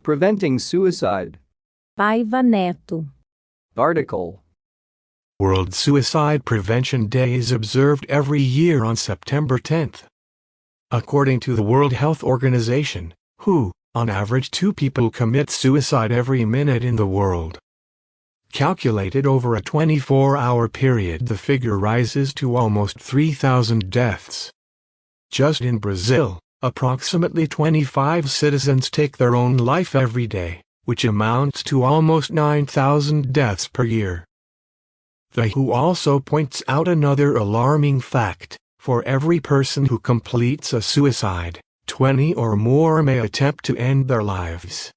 Preventing suicide. Paiva Netto. Article. World Suicide Prevention Day is observed every year on September 10th. According to the World Health Organization, WHO, on average 2 people commit suicide every minute in the world. Calculated over a 24-hour period, the figure rises to almost 3,000 deaths. Just in Brazil, approximately 25 citizens take their own life every day, which amounts to almost 9,000 deaths per year. The WHO also points out another alarming fact: for every person who completes a suicide, 20 or more may attempt to end their lives.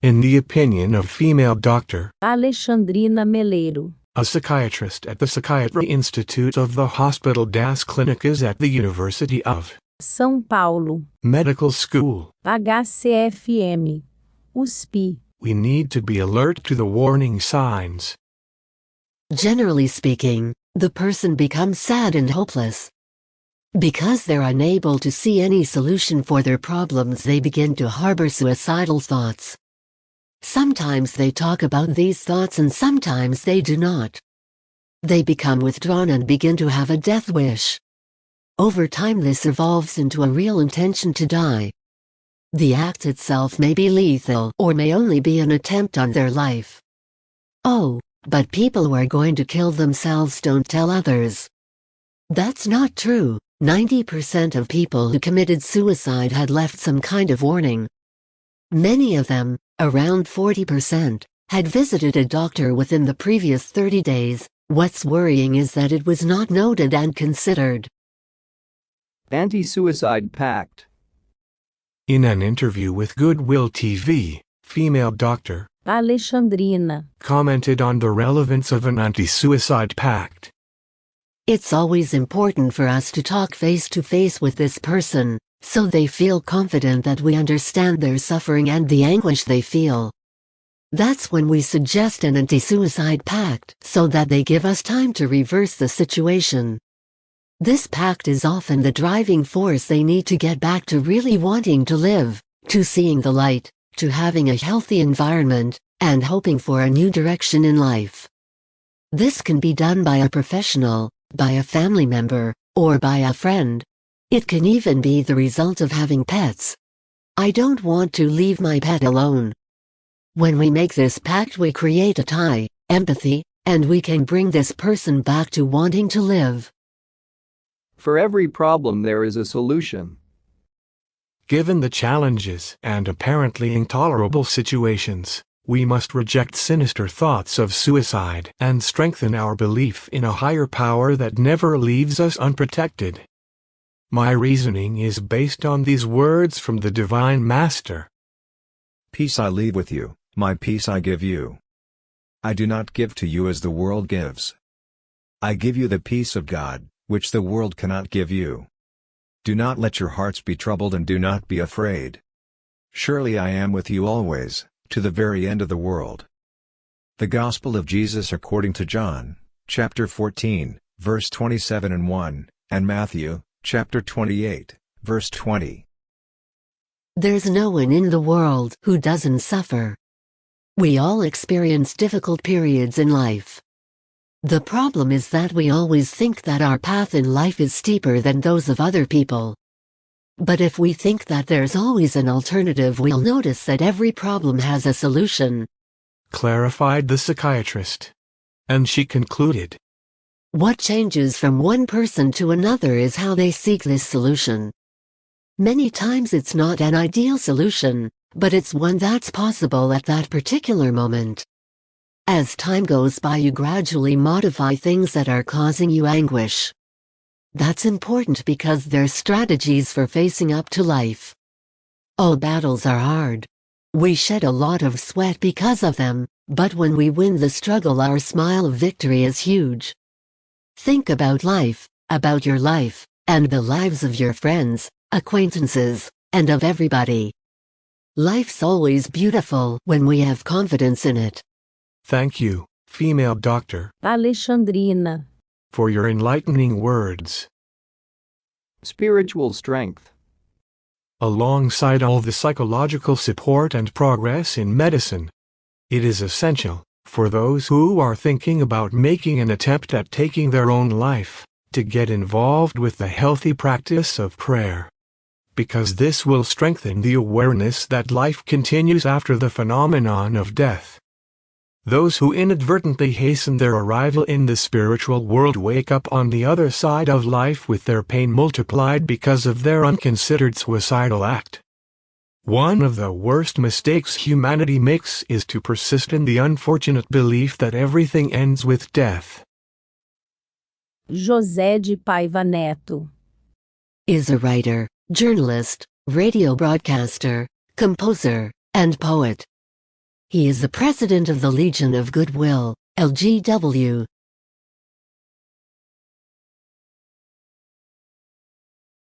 In the opinion of female Dr. Alexandrina Meleiro, a psychiatrist at the Psychiatry Institute of the Hospital das Clínicas at the University of São Paulo, Medical School, HCFM, USP. we need to be alert to the warning signs. Generally speaking, the person becomes sad and hopeless. Because they're unable to see any solution for their problems, they begin to harbor suicidal thoughts. Sometimes they talk about these thoughts and sometimes they do not. They become withdrawn and begin to have a death wish. Over time, this evolves into a real intention to die. The act itself may be lethal or may only be an attempt on their life. Oh, but people who are going to kill themselves don't tell others. That's not true. 90% of people who committed suicide had left some kind of warning. Many of them, around 40%, had visited a doctor within the previous 30 days. What's worrying is that it was not noted and considered. Anti-suicide pact. In an interview with Goodwill TV, female Dr. Alexandrina commented on the relevance of an anti-suicide pact. It's always important for us to talk face to face with this person, so they feel confident that we understand their suffering and the anguish they feel. That's when we suggest an anti-suicide pact, so that they give us time to reverse the situation. This pact is often the driving force they need to get back to really wanting to live, to seeing the light, to having a healthy environment, and hoping for a new direction in life. This can be done by a professional, by a family member, or by a friend. It can even be the result of having pets. I don't want to leave my pet alone. When we make this pact, we create a tie, empathy, and we can bring this person back to wanting to live. For every problem there is a solution. Given the challenges and apparently intolerable situations, we must reject sinister thoughts of suicide and strengthen our belief in a higher power that never leaves us unprotected. My reasoning is based on these words from the Divine Master. Peace I leave with you, my peace I give you. I do not give to you as the world gives. I give you the peace of God, which the world cannot give you. Do not let your hearts be troubled and do not be afraid. Surely I am with you always, to the very end of the world. The Gospel of Jesus according to John, chapter 14, verse 27 and 1, and Matthew, chapter 28, verse 20. There's no one in the world who doesn't suffer. We all experience difficult periods in life. The problem is that we always think that our path in life is steeper than those of other people. But if we think that there's always an alternative, we'll notice that every problem has a solution, clarified the psychiatrist. And she concluded, what changes from one person to another is how they seek this solution. Many times it's not an ideal solution, but it's one that's possible at that particular moment. As time goes by, you gradually modify things that are causing you anguish. That's important because they're strategies for facing up to life. All battles are hard. We shed a lot of sweat because of them, but when we win the struggle, our smile of victory is huge. Think about life, about your life, and the lives of your friends, acquaintances, and of everybody. Life's always beautiful when we have confidence in it. Thank you, female Dr. Alexandrina, for your enlightening words. Spiritual strength. alongside all the psychological support and progress in medicine. It is essential, for those who are thinking about making an attempt at taking their own life, to get involved with the healthy practice of prayer. Because this will strengthen the awareness that life continues after the phenomenon of death. Those who inadvertently hasten their arrival in the spiritual world wake up on the other side of life with their pain multiplied because of their unconsidered suicidal act. One of the worst mistakes humanity makes is to persist in the unfortunate belief that everything ends with death. José de Paiva Netto. Is a writer, journalist, radio broadcaster, composer, and poet. He is the president of the Legion of Goodwill, LGW,